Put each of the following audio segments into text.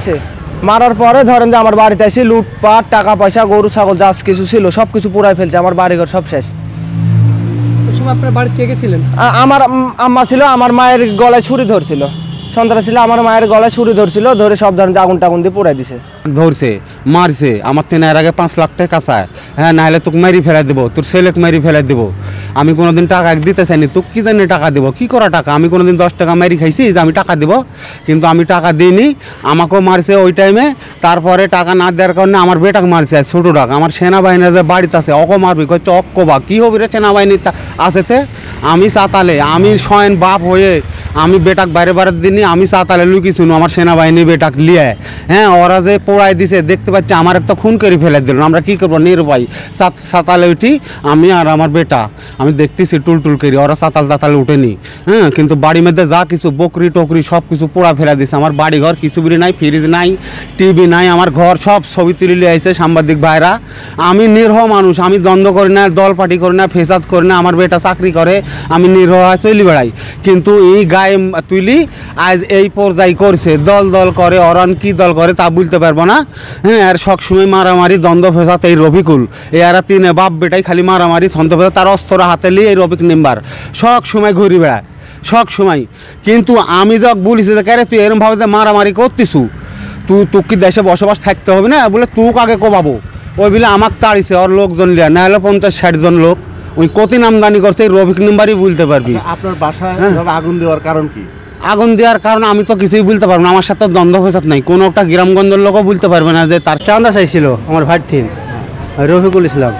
মারছে, মারার পরে ধরেন যে আমার বাড়িতে এসে লুটপাট, টাকা পয়সা, গরু ছাগল যা কিছু ছিল সব কিছু পুরাই ফেলছে, আমার বাড়িঘর সব শেষ। ওই সময় আপনার বাড়িতে কে কে ছিলেন? আমার আম্মা ছিল, আমার মায়ের গলায় ছুরি ধরছিল, সন্তান ছিল, আমার মায়ের গলায় ছুরি ধরছিল, ধরে সব ধরেন আগুন টাগুন দিয়ে পুরাই দিছে। ধরছে, মারছে, আমার এর আগে 5 লাখ টাকা চায়, হ্যাঁ নাহলে তোকে মারি ফেলে দেবো, তোর ছেলেকে মারি ফেলে দেবো। আমি কোনোদিন টাকা দিতে চাইনি, তোকে কি জানি টাকা দেবো, কি করা টাকা? আমি কোনোদিন 10 টাকা মারি খাইছি যে আমি টাকা দেবো? কিন্তু আমি টাকা দিইনি, আমাকেও মারছে ওই টাইমে। তারপরে টাকা না দেওয়ার কারণে আমার বেটাকে মারছে, ছোটো টাকা। আমার সেনাবাহিনীর যে বাড়িতে আছে অক মারবি, কচ্ছে অক্ক বা কী হবে রে সেনাবাহিনী আসেতে? আমি চাতালে, আমি স্বয়ং বাপ হয়ে আমি বেটাক বাইরে বাড়ার দিনই আমি চাতালে লুকি শুনো আমার সেনাবাহিনী বেটাক লিয়ে, হ্যাঁ ওরা যে পোড়াই দিছে দেখতে পাচ্ছি, আমার একটা খুন করে ফেলে দিল। আমরা কী করবো নির্ভয় চাতালে উঠি আমি আর আমার বেটা, আমি দেখতেছি টুলটুল করি, ওরা চাতাল তাতালে উঠেনি। হ্যাঁ কিন্তু বাড়ির মধ্যে যা কিছু বকরি টকরি সব কিছু পোড়া ফেলে দিছে। আমার বাড়ি ঘর কিছু বিড়ি নাই, ফ্রিজ নাই, টিভি নাই, আমার ঘর সব ছবি তুলে আইছে সাংবাদিক ভাইরা। আমি নিরহ মানুষ, আমি দ্বন্দ্ব করি না, দল পার্টি করি না, ফেসাদ করি না, আমার বেটা চাকরি করে, আমি নিরহ চলি বেড়াই। কিন্তু এই গায়ে তুলি আজ এই পর্যায়ে করছে, দল দল করে, অরণ কি দল করে তা বলতে পারবো না। হ্যাঁ আর সবসময় মারামারি দ্বন্দ্ব ফেসাদ এই রফিকুল, এরা তিনে বাপ বেটাই খালি মারামারি ছন্দ ফেসাদ, তার অস্ত্র হাতে নিয়ে এই রফিক মেম্বার সব সময় ঘুরি বেড়ায়, সব সময়। কিন্তু আমি যখন বলিছি যে কেরে তুই এরমভাবে যে মারামারি করতেছু, তুই কি দেশে বসবাস থাকতে হবে না? বলে তুক আগে কোবাবো, ওই বলে আমাকে তাড়িছে ওর লোকজন লিয়া, না হলে 50-60 জন লোক। ওই কতি আমদানি করছে এই রফিক মেম্বারই বলতে পারবি। আপনার বাসায় আগুন দেওয়ার কারণ কি? আগুন দেওয়ার কারণ আমি তো কিছুই বলতে পারবো না, আমার সাথে দ্বন্দ্ব ফেসাদ নাই, কোনো একটা গ্রামগঞ্জের লোকও বলতে পারবে না যে তার চাঁদা চাইছিল আমার ভাই থিন রফিকুল ইসলাম।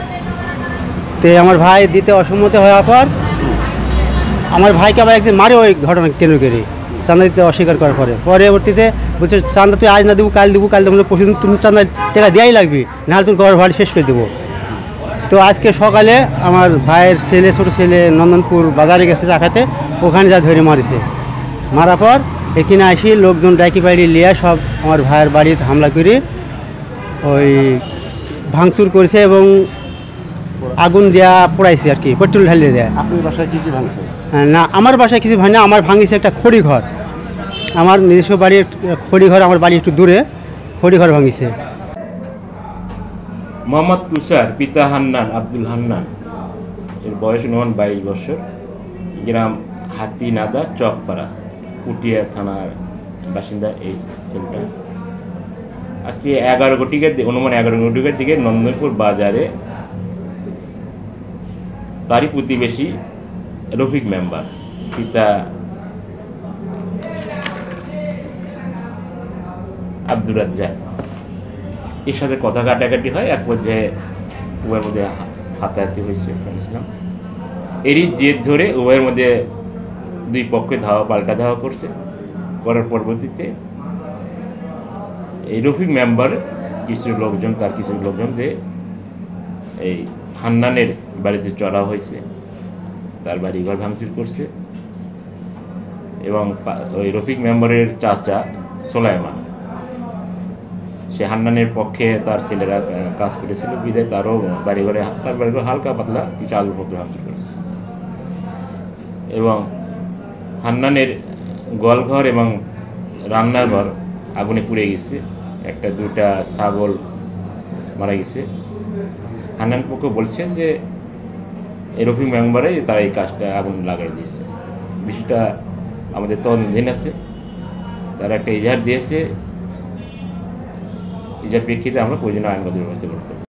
তো আমার ভাই দিতে অসম্মত হওয়ার পর আমার ভাইকে আবার একদিন মারে ওই ঘটনা কেন্দ্র করে, চাঁদা দিতে অস্বীকার করার পরবর্তীতে বলছে চাঁদা তুই আজ না দেবো কাল দেবো, কাল দেবো, পরশুদিন তুমি চাঁদা টাকা দেওয়াই লাগবে, নাহলে তোর ঘর ভাড়ি শেষ করে দেবো। তো আজকে সকালে আমার ভাইয়ের ছেলে, ছোটো ছেলে নন্দনপুর বাজারে গেছে চা খাতে, ওখানে যা ধরে মারিছে। মারার পর এখানে আসি লোকজন ডাকি পাইড়ি লিয়ে সব আমার ভাইয়ের বাড়িতে হামলা করে ওই ভাঙচুর করেছে এবং আগুন দেওয়া পোড়াইছে আর কি, পেট্রোল ঢালিয়ে দেয়। আপনার বাসায় কি কি ভাঙছে? না আমার বাসায় কিছু ভাঙে, আমার ভাঙিছে একটা খড়ি ঘর, আমার নিজস্ব বাড়ির খড়ি ঘর, আমার বাড়ি একটু দূরে, খড়ি ঘর ভাঙিছে। মোহাম্মদ তুষার, পিতা হান্নান, আব্দুল হান্নান, এর বয়স অনুমান 22 বছর, গ্রাম হাতিনাদা, চকপাড়া, পুটিয়া থানার বাসিন্দা এই ছেলেটা। আজকে 11 ঘটিকার অনুমান 11 ঘটিকার দিকে নন্দনপুর বাজারে তারই প্রতিবেশী রফিক মেম্বার, পিতা আব্দুর রাজ্জাক, এর সাথে কথা কাটাকাটি হয়। এক পর্যায়ে উভয়ের মধ্যে হাতাহাতি হয়েছে শুনেছিলাম। এরই জেদ ধরে উভয়ের মধ্যে দুই পক্ষে পাল্টা ধাওয়া করছে, করার পরবর্তীতে এই রফিক মেম্বার কিছু লোকজন, তার কিছু লোকজন যে এই হান্নানের বাড়িতে চড়া হয়েছে, তার বাড়ি ঘর ভাঙচুর করছে এবং ওই রফিক মেম্বারের চাচা সোলাইমান, সে হান্নানের পক্ষে তার ছেলেরা কাজ করেছিল বিদায় তারও বাড়িঘরে, তার বাড়িঘর হালকা পাতলা কিছু আলুপত্র ভাঙচুর করেছে এবং হান্নানের গোয়ালঘর এবং রান্নাঘর আগুনে পুড়ে গেছে, একটা দুটা ছাগল মারা গেছে। হান্নান পক্ষ বলছেন যে এই রফিক মেম্বারে তারা এই কাজটা আগুন লাগাই দিয়েছে। বিষয়টা আমাদের তদন্তাধীন আছে, তারা একটা ইজাহার দিয়েছে, ইজাহার প্রেক্ষিতে আমরা প্রয়োজনীয় আইনগত ব্যবস্থা গ্রহণ করব।